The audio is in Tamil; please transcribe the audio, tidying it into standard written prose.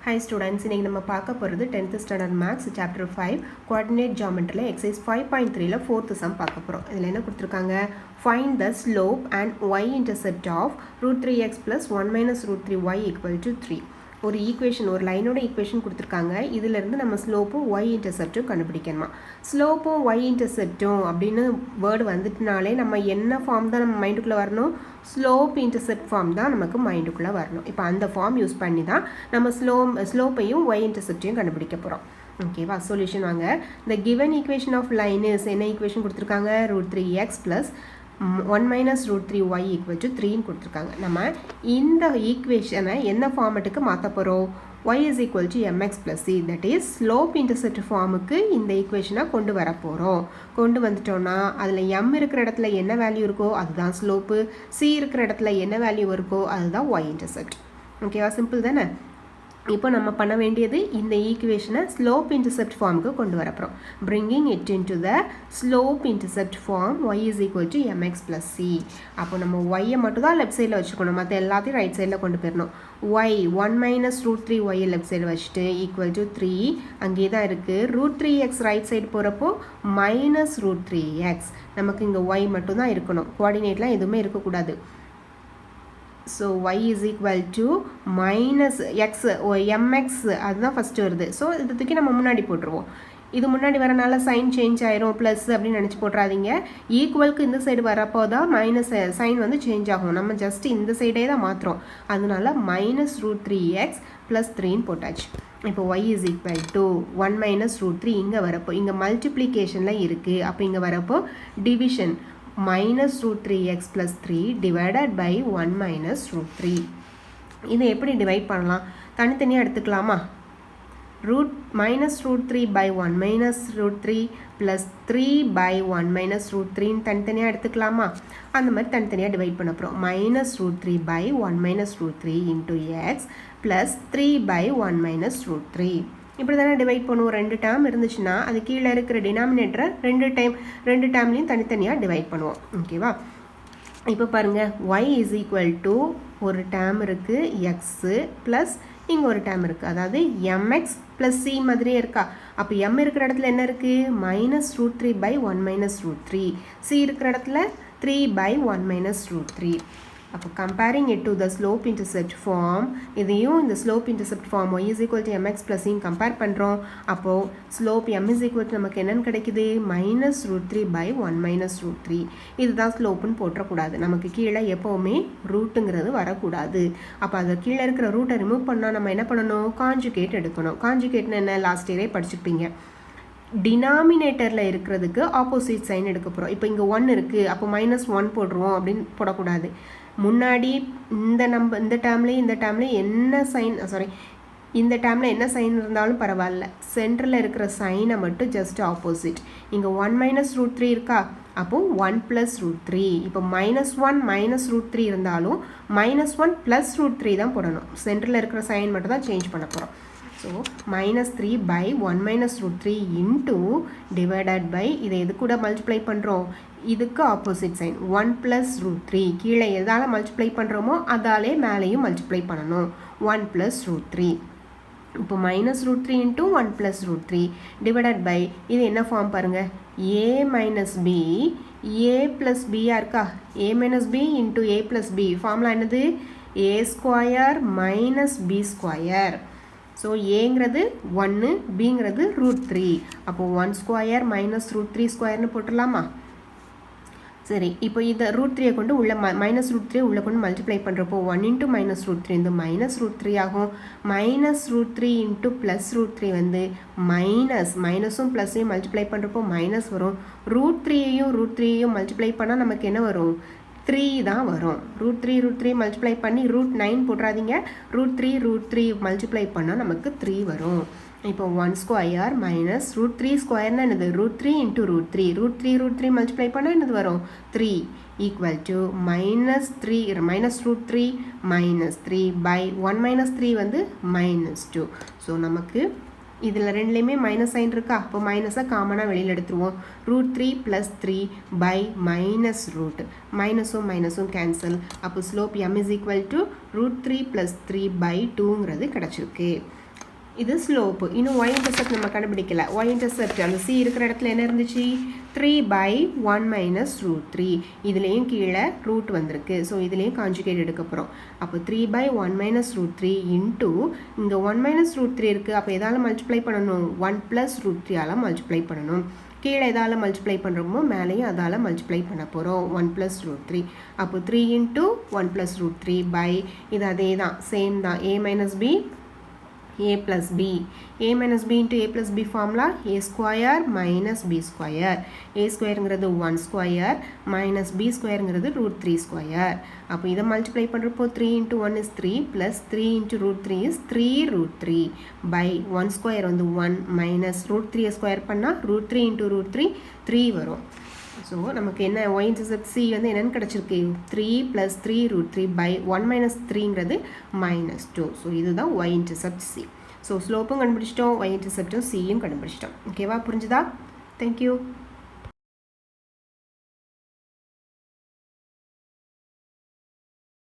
Hi students, இன்னைக்கு நம்ம பார்க்க போகிறது 10th standard maths chapter 5 coordinate geometry exercise 5.3ல 4th sum பார்க்க போகிறோம். இதில் என்ன கொடுத்துருக்காங்க? Find the slope and y-intercept of root 3x plus 1 minus root 3y equal to 3. ஒரு ஈக்குவேஷன், ஒரு லைனோட ஈக்குவேஷன் கொடுத்துருக்காங்க. இதிலிருந்து நம்ம ஸ்லோப்பும் ஒய் இன்டர்செப்டும் கண்டுபிடிக்கணுமா. ஸ்லோப்பும் ஒய் இன்டர்செப்டும் அப்படின்னு வேர்டு வந்துட்டுனாலே நம்ம என்ன ஃபார்ம் தான் நம்ம மைண்டுக்குள்ளே வரணும்? ஸ்லோப் இன்டர்செப்ட் ஃபார்ம் தான் நமக்கு மைண்டுக்குள்ளே வரணும். இப்போ அந்த ஃபார்ம் யூஸ் பண்ணி தான் நம்ம ஸ்லோப்பையும் ஒய் இன்டர்செப்டையும் கண்டுபிடிக்க போகிறோம். ஓகேவா? சொல்யூஷன் வாங்க. இந்த given equation of line is என்ன ஈக்குவேஷன் கொடுத்துருக்காங்க? Root 3x plus 1 minus root 3y equal to 3 கொடுத்துருக்காங்க. நம்ம இந்த ஈக்குவேஷனை என்ன ஃபார்மட்டுக்கு மாற்ற போகிறோம்? y is equal to mx plus c, that is slope intercept ஃபார்முக்கு இந்த ஈக்குவேஷனை கொண்டு வர போகிறோம். கொண்டு வந்துட்டோம்னா அதில் m இருக்கிற இடத்துல என்ன வேல்யூ இருக்கோ அதுதான் ஸ்லோப்பு, c இருக்கிற இடத்துல என்ன வேல்யூ இருக்கோ அதுதான் y intercept. ஓகேவா? சிம்பிள் தானே? இப்போ நம்ம பண்ண வேண்டியது இந்த ஈக்குவேஷனை ஸ்லோப் இன்டர்செப்ட் ஃபார்முக்கு கொண்டு வரப்போம். bringing it into the slope intercept form y is equal to mx plus c. அப்போ நம்ம y மட்டும் தான் லெஃப்ட் சைடில் வச்சுக்கணும், மற்ற எல்லாத்தையும் ரைட் சைடில் கொண்டு போயிடணும். y 1 minus root 3y left side வச்சுட்டு ஈக்குவல் டு 3 அங்கே தான் இருக்குது. root 3x ரைட் சைடு போகிறப்போ மைனஸ் root 3x. நமக்கு இங்கே y மட்டும் தான் இருக்கணும், கோஆர்டினேட்லாம் எதுவுமே இருக்கக்கூடாது. So y is equal to minus x mx அதுதான் ஃபஸ்ட்டு வருது. ஸோ இது தூக்கி நம்ம முன்னாடி போட்டுருவோம். இது முன்னாடி வரனால சைன் சேஞ்ச் ஆயிரும், ப்ளஸ் அப்படின்னு நினச்சி போட்டுறாதீங்க. ஈக்குவலுக்கு இந்த சைடு வரப்போ தான் மைனஸ் சைன் வந்து சேஞ்ச் ஆகும். நம்ம ஜஸ்ட் இந்த சைடே தான் மாற்றுறோம். அதனால மைனஸ் ரூட் 3x ப்ளஸ் 3ன்னு போட்டாச்சு. இப்போ y is equal to 1 minus root 3 இங்கே வரப்போ, இங்கே மல்டிப்ளிகேஷனில் இருக்குது. அப்போ இங்கே வரப்போ division minus root 3x plus 3 divided by 1 minus root 3. இதை எப்படி டிவைட் பண்ணலாம்? தனித்தனியாக எடுத்துக்கலாமா? minus root 3 by 1 minus root 3 plus 3 by 1 minus root 3 தனித்தனியாக எடுத்துக்கலாமா? அந்த மாதிரி தனித்தனியாக டிவைட் பண்ண போகிறோம். minus root 3 by 1 minus root 3 into x plus 3 by 1 minus root 3. இப்படி தானே டிவைட் பண்ணுவோம். ரெண்டு டேர்ம் இருந்துச்சுன்னா அது கீழே இருக்கிற டினாமினேட்டரை ரெண்டு டேர்ம்லையும் தனித்தனியாக டிவைட் பண்ணுவோம். ஓகேவா? இப்போ பாருங்கள், y is equal to ஒரு டேர்ம் இருக்குது எக்ஸு ப்ளஸ் இங்கே ஒரு டேர்ம் இருக்குது, அதாவது mx ப்ளஸ் c மாதிரியே இருக்கா. அப்போ m இருக்கிற இடத்துல என்ன இருக்குது? Minus root 3 by 1 minus root 3. c இருக்கிற இடத்துல 3 பை 1 மைனஸ் ரூட் 3. அப்போ comparing it to the slope intercept form, இதையும் இந்த slope intercept form y is equal to mx plus c compare பண்ணுறோம். அப்போது slope m is equal to நமக்கு என்னன்னு கிடைக்குது? Minus root 3 by 1 minus root 3. இதுதான் ஸ்லோப்புன்னு போட்டக்கூடாது. நமக்கு கீழே எப்போவுமே ரூட்டுங்கிறது வரக்கூடாது. அப்போ அதை கீழே இருக்கிற ரூட்டை ரிமூவ் பண்ணால் நம்ம என்ன பண்ணணும்? காஞ்சுகேட் எடுக்கணும். காஞ்சுகேட்னு என்ன? லாஸ்ட் இயரே படிச்சுப்பீங்க. டினாமினேட்டரில் இருக்கிறதுக்கு ஆப்போசிட் சைன் எடுக்க போகிறோம். இப்போ இங்கே 1 இருக்குது, அப்போ மைனஸ் 1 போடுறோம் அப்படின்னு போடக்கூடாது. முன்னாடி இந்த டேர்ம்லேயும் என்ன சைன், இந்த டேர்மில் என்ன சைன் இருந்தாலும் பரவாயில்ல, சென்டரில் இருக்கிற சைனை மட்டும் ஜஸ்ட் ஆப்போசிட். இங்கே 1 மைனஸ் ரூட் 3 இருக்கா, அப்போது 1 ப்ளஸ் ரூட் 3. இப்போ மைனஸ் 1 மைனஸ் ரூட் 3 இருந்தாலும் மைனஸ் 1 ப்ளஸ் ரூட் 3 தான் போடணும். சென்டரில் இருக்கிற சைன் மட்டும் தான் சேஞ்ச் பண்ண போகிறோம். So minus 3 by 1 minus root 3 into divided by, இதை எது கூட மல்டிப்ளை பண்ணுறோம்? இதுக்கு ஆப்போசிட் சைன் 1 ப்ளஸ் ரூட் 3. கீழே எதால் மல்டிப்ளை பண்ணுறோமோ அதாலே மேலேயும் மல்டிப்ளை பண்ணணும். 1 ப்ளஸ் ரூட் 3. இப்போ minus root 3 into 1 plus root 3 divided by, இது என்ன ஃபார்ம் பாருங்கள்? a minus b, a plus பியாக இருக்கா? a minus b into a plus b. Formula என்னது? a square minus b square. So ஏங்கிறது 1, பிங்கிறது ரூட் 3. அப்போது 1 ஸ்கொயர் மைனஸ் ரூட் 3 ஸ்கொயர்னு போட்டுடலாமா? சரி, இப்போ இதை ரூட் 3 கொண்டு உள்ள மைனஸ் ரூட் 3 உள்ளே கொண்டு மல்டிப்ளை பண்ணுறப்போ 1 இன்ட்டு மைனஸ் ரூட் 3 வந்து மைனஸ் ரூட் 3 ஆகும். Minus root 3 into plus root 3 வந்து மைனஸும் ப்ளஸ்ஸையும் மல்டிப்ளை பண்ணுறப்போ மைனஸ் வரும். ரூட் 3யையும் மல்டிப்ளை பண்ணால் நமக்கு என்ன வரும்? 3 தான் வரும். ரூட் 3 மல்டிப்ளை பண்ணி ரூட் 9 போட்டுறாதீங்க. ரூட் 3 மல்டிப்ளை பண்ணால் நமக்கு 3 வரும். இப்போ 1 ஸ்கொயர் மைனஸ் ரூட் 3 ஸ்கொயர்னா என்னது? Root 3 into root 3. Root 3 multiply பண்ணால் என்னது வரும்? 3 equal to minus root 3 minus 3 by 1 minus 3 வந்து மைனஸ் 2. ஸோ நமக்கு இதில் ரெண்டுலேயுமே மைனஸ் சைன் இருக்கா, அப்போ மைனஸை காமனாக வெளியில் எடுத்துருவோம். Root 3 plus 3 by minus root, மைனஸும் கேன்சல். அப்போ slope m is equal to root 3 plus 3 by 2ங்கிறது கிடச்சிருக்கு. இது ஸ்லோப்பு. இன்னும் y இன்டர்செப்ட் நம்ம கண்டுபிடிக்கல. y இன்டர்செப்ட் அந்த c இருக்கிற இடத்துல என்ன இருந்துச்சு? 3/1 மைனஸ் ரூட் 3. இதுலேயும் கீழே ரூட் வந்திருக்கு. ஸோ இதுலேயும் கான்ஜுகேட் எடுக்க போகிறோம். அப்போ 3/1 மைனஸ் ரூட் 3 இன்ட்டு இங்கே 1 மைனஸ் ரூட் 3 இருக்குது. அப்போ எதால் மல்டிப்ளை பண்ணணும்? 1 ப்ளஸ் ரூட் 3ஆல் மல்டிப்ளை பண்ணணும். கீழே எதால் மல்டிப்ளை பண்ணுறோமோ மேலேயும் அதால் மல்டிப்ளை பண்ண போகிறோம். 1 ப்ளஸ் ரூட் 3. அப்போ 3 இன்ட்டு 1 ப்ளஸ் ரூட் 3 பை இது அதே தான், சேம் தான். a minus b a plus b. a minus b into a plus b formula a square minus b square. a squareங்கிறது 1 square minus b squareங்கிறது root 3 square. அப்போ இதை மல்டிப்ளை பண்ணுறப்போ 3 into 1 is 3 plus 3 into root 3 is 3 root 3 by 1 square வந்து 1 minus root 3 ஸ்கொயர் பண்ணால் root 3 into root 3 3 வரும். ஸோ நமக்கு என்ன y intercept c வந்து என்னென்னு கிடச்சிருக்கு? 3 plus 3 root 3 by 1 minus 3ங்கிறது minus 2. So இதுதான் y intercept c. ஸோ ஸ்லோப்பும் கண்டுபிடிச்சிட்டோம், y interceptடும் cயும் கண்டுபிடிச்சிட்டோம். ஓகேவா? புரிஞ்சுதா? தேங்க்யூ.